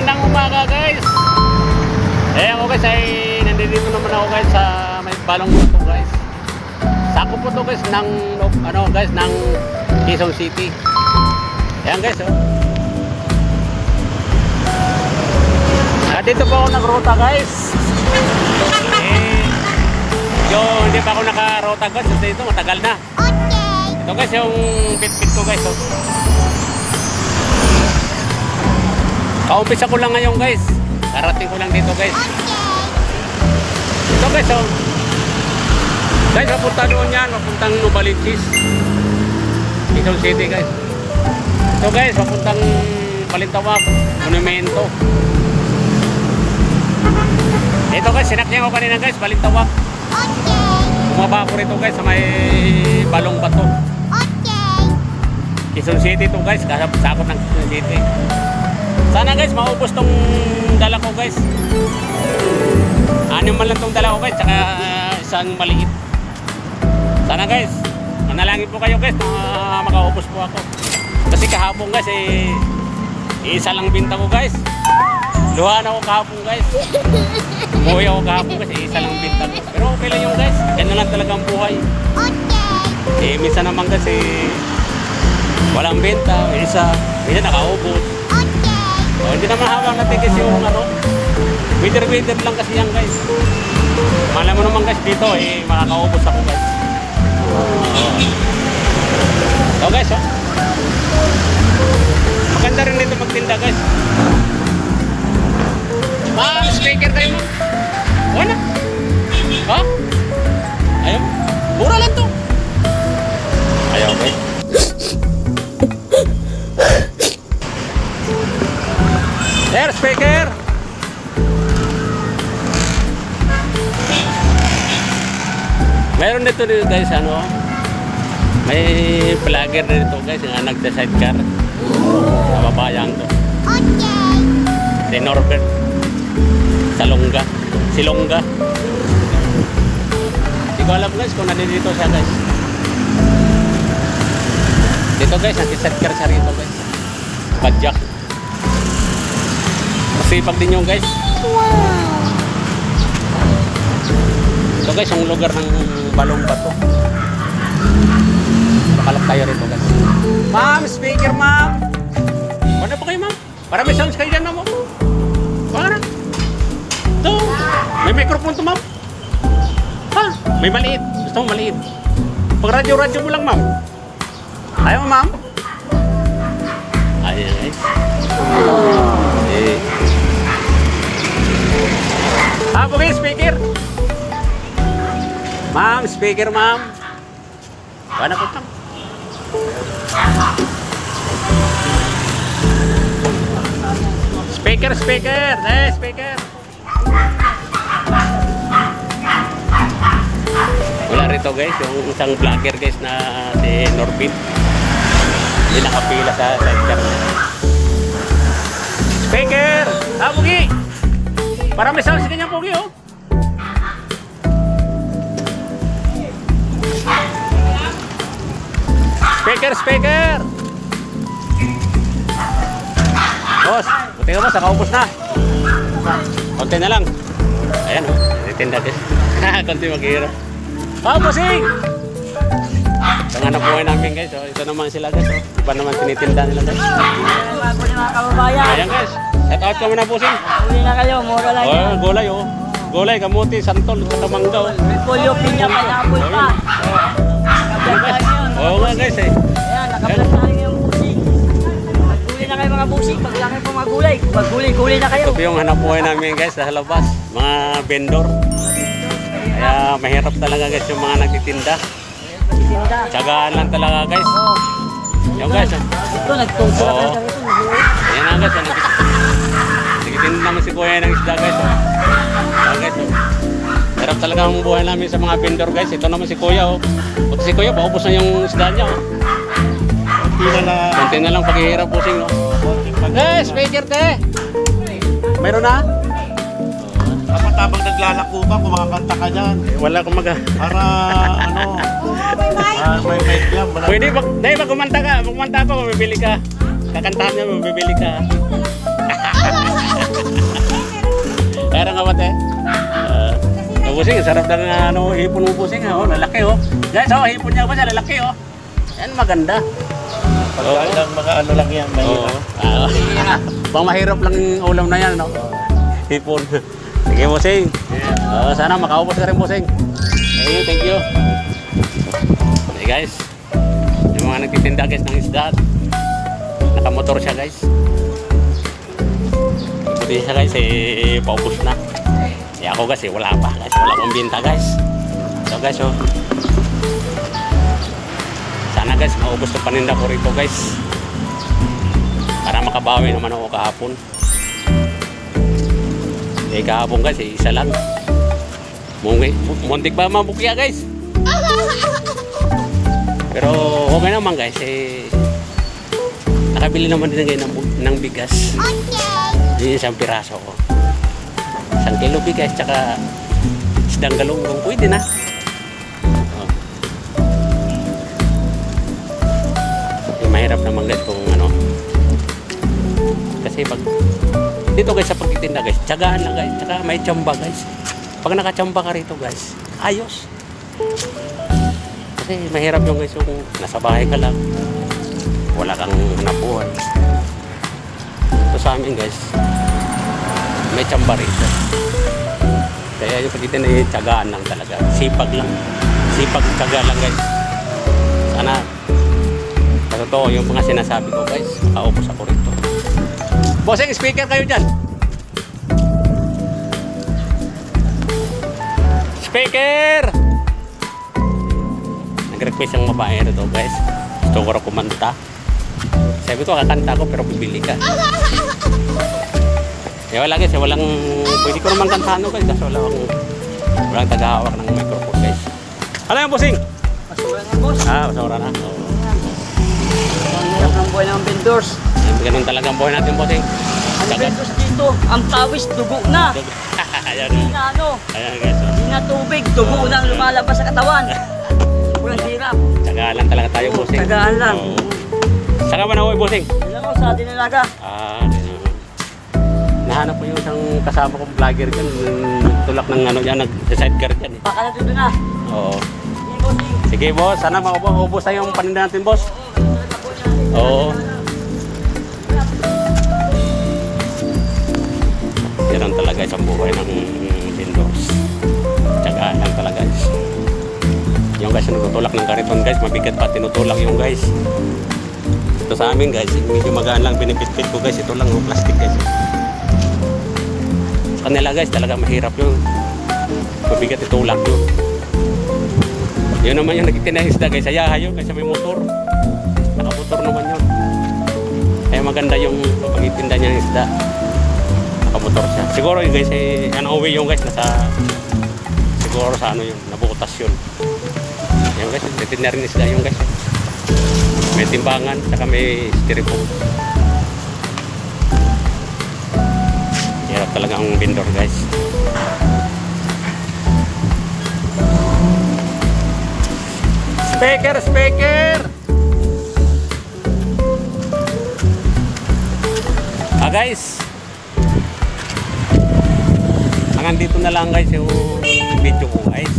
Magandang umaga guys. Ako guys ay nandito naman ako guys sa may balong po guys. Sako po to guys ng guys ng Quezon City. Ayan guys oh. Dito po ako nagruta guys. Hindi pa ako nakarota guys. Dito matagal na. Okay. Ito guys yung pit ko guys oh. Kaumpisa ko lang ngayon guys. Karating ko lang dito guys. Ito guys oh. Guys papunta doon yan. Papuntang Novaliches, Quezon City guys. Ito guys papuntang Balintawak, Monumento. Ito guys sinakyan ko kanina guys, Balintawak. Bumaba ko rito guys sa may Balong Bato. Quezon City to guys. Kasakot ng Quezon City. Sana guys maubos tong dala ko guys. Ano man lang tong dala ko guys, tsaka isang maliit. Sana guys manalangin po kayo guys na makaubos po ako. Kasi kahapon guys isa lang binta ko guys. Luhan ako kahapon guys. Umuwi ako kahapon guys, isa lang binta ko. Pero okay lang yung guys, ganyan lang talaga ang buhay. Minsan naman kasi walang benta, minsan nakaubos. Hindi naman hawak natin kasi yung winter lang kasi yan guys. Malam mo naman guys dito makakaubos ako guys. So guys maganda rin dito magtinda guys. Ma'am, speaker kayo mo. Wala. Ha? Ayaw. Mura lang to. Ayaw okay. Sir, speaker. Mayroon dito guys may vlogger dito guys yung nagda-sidecar. Kababayang to. Si Norbert Silongga. Hindi ko alam guys kung nandito siya guys. Dito guys nag-sidecar siya rito guys. Padjak. Masipag din yung guys. Wow. Ito guys yung lugar ng Balong Bato. Bakalap tayo rito guys. Ma'am, speaker ma'am. Ano pa kayo ma'am? Para may sounds kayo dyan ma'am. Para. Ito. May microphone to ma'am. Ha? May maliit. Gusto mo maliit. Pag radyo mo lang ma'am. Ayaw mo ma'am? Ayan guys. Okay, speaker. Ma'am, speaker ma'am. Paano po ma'am? Speaker. Speaker. Wala rito guys, yung isang vlogger guys na si Norbit. Hindi nakapila sa sidecar. Speaker! Pugi! Para may sound si kanyang pugi oh. Speaker! Boss, buti ka boss, nakaubos na. Konti na lang. Ayan oh, titinda guys. Konti maghihirap. Bossing! Ang hanap buhay namin guys oh. Ito naman sila guys oh. Iba naman tinitinda nila guys. Ayan guys, shout out ka muna bossing. Uli na kayo, mura lang yan. Gulay oh. Gulay, kamuti, santol, katamangga oh. Polyo, pinya, pineapple pa. Oo nga guys Ayan, nakaplas na rin yung busing. Maguli na kayo mga busing, paglaki po magulay. Maguli na kayo. Ito yung hanap buhay namin guys sa labas. Mga vendor. Kaya mahirap talaga guys yung mga nagtitinda. Tsagaan lang talaga guys. Yung guys ito, nagtulso na kayo rito. Ayan na guys. Nagtitinda naman si kuya ng isda guys. Ayan guys. Hirap talaga ang buhay namin sa mga vendor guys. Ito naman si kuya oh. Buti si kuya, paubos na yung isda niya oh. Konti na lang paghihirap pusing oh. Speaker te! Mayroon na? Dapat habang naglalako ka, kumakanta ka dyan. Wala akong para may mic lang. Pwede ba kumanta ka? Kumanta ako, mabibili ka. Kakantahan niya, mabibili ka. Kaya nga ba, te? Busing, sarap ng ano, hipon mo busing, oh, lalaki, oh. Guys, oh, hipon niya ba siya, lalaki, oh. Yan, maganda. Pagkain ng mga ano lang yan, Oo. mahirap. Pang mahirap lang yung ulam na yan, no? Hipon. Sige, busing. Sana makaubos ka rin, busing. Thank you. Okay, guys. Yung mga nagtitinda, guys, ng isda. Nakamotor siya, guys. Buti siya, guys, paubos na. Ako guys, wala pa guys, wala akong binta guys. So guys, oh. Sana guys, maubos yung paninda ko rito guys. Para makabawi naman ako kahapon. Kahapon guys, isa lang. Muntik pa mabukya guys. Pero okay naman guys, nakabili naman din ngayon ng bigas. Yun isang piraso ko. 1 kilo bigas, tsaka isdang galunggong, pwede na. Mahirap naman guys kung ano. Kasi pag dito guys sa pagtitinda guys, tiyagaan lang guys, tsaka may tsamba guys. Pag nakachamba ka rito guys, ayos. Kasi mahirap yung guys yung nasa bahay ka lang, wala kang nabuhay. So sa amin guys, may tsamba rito. Kaya yung pagkitin ay tiyagaan lang talaga. Sipag lang. Sipag, tiyaga lang guys. Sana sa totoo yung mga sinasabi ko guys, makaubos ako rito. Bossing, speaker kayo dyan. Speaker! Nag-request yung babae rito guys. Gusto ko rin kumanta. Sabi ko, kakanta ko pero bibili ka. Wala guys, walang pwede ko naman kantahan guys kasi walang tagahawak ng microphone guys. Ano yung bossing? Masura na boss. Masura na. Ang hirap ng buhay ng vendors. Ganun talaga ang buhay natin bossing. Ang vendors dito, ang pawis dugo na. Ayan. Hindi na ano, Ayan guys. hindi na tubig, dugo na ang lumalabas sa katawan. Walang hirap. Tsagaan lang talaga tayo bossing. Tagaan lang. Saka ba na uwi bossing? Alam mo, sa dinalaga. Nahanap ko yung isang kasama kong vlogger dyan. Tulak ng ano dyan, nag-sidecar dyan. Baka na doon na. Oo. Hindi bossing. Sige boss, sana maubos na yung paninda natin boss. Oo. Yan ang talaga isang buhay ng vendors. Tsagaan lang talaga guys. Yung guys nagtutulak ng kariton guys, mabigat pa tinutulak yung guys. Ito sa amin guys, medyo magaan lang binipit-pit ko guys. Ito lang yung plastic guys. Sa kanila guys, talaga mahirap yun. Mabigat itulak yun. Yun naman yung nagtitinda ng isda guys. Ayaha yun kasi may motor. Nakamotor naman yun. Kaya maganda yung pagtitinda niya ng isda. Nakamotor siya. Siguro yun guys, ano uwi yung guys, siguro sa ano yun, nabutas yun. Yung guys, nagtitinda rin isda yung guys. May timbangan, saka may styrofoam. Hirap talaga ang vendor guys. Speaker! Guys, hanggang dito na lang guys yung video ko guys.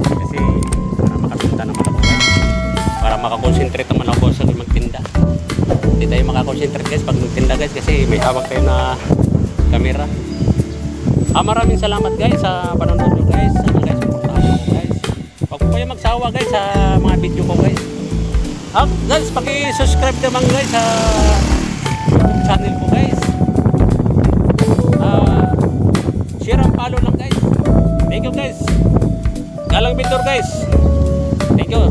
Kasi para makapinta naman ako guys. Para makakonsentrate naman ako sa magtinda. Hindi tayo makakonsentrate guys pag magtinda guys kasi may hawak tayo na camera. Maraming salamat guys sa panonood nyo guys. Sana guys, supportahan nyo ko guys. Huwag po kayo magsawa guys sa mga video ko guys. Guys, paki-subscribe naman guys sa channel ko guys. Share and follow lang guys. Thank you guys. Galang Vendor guys. Thank you.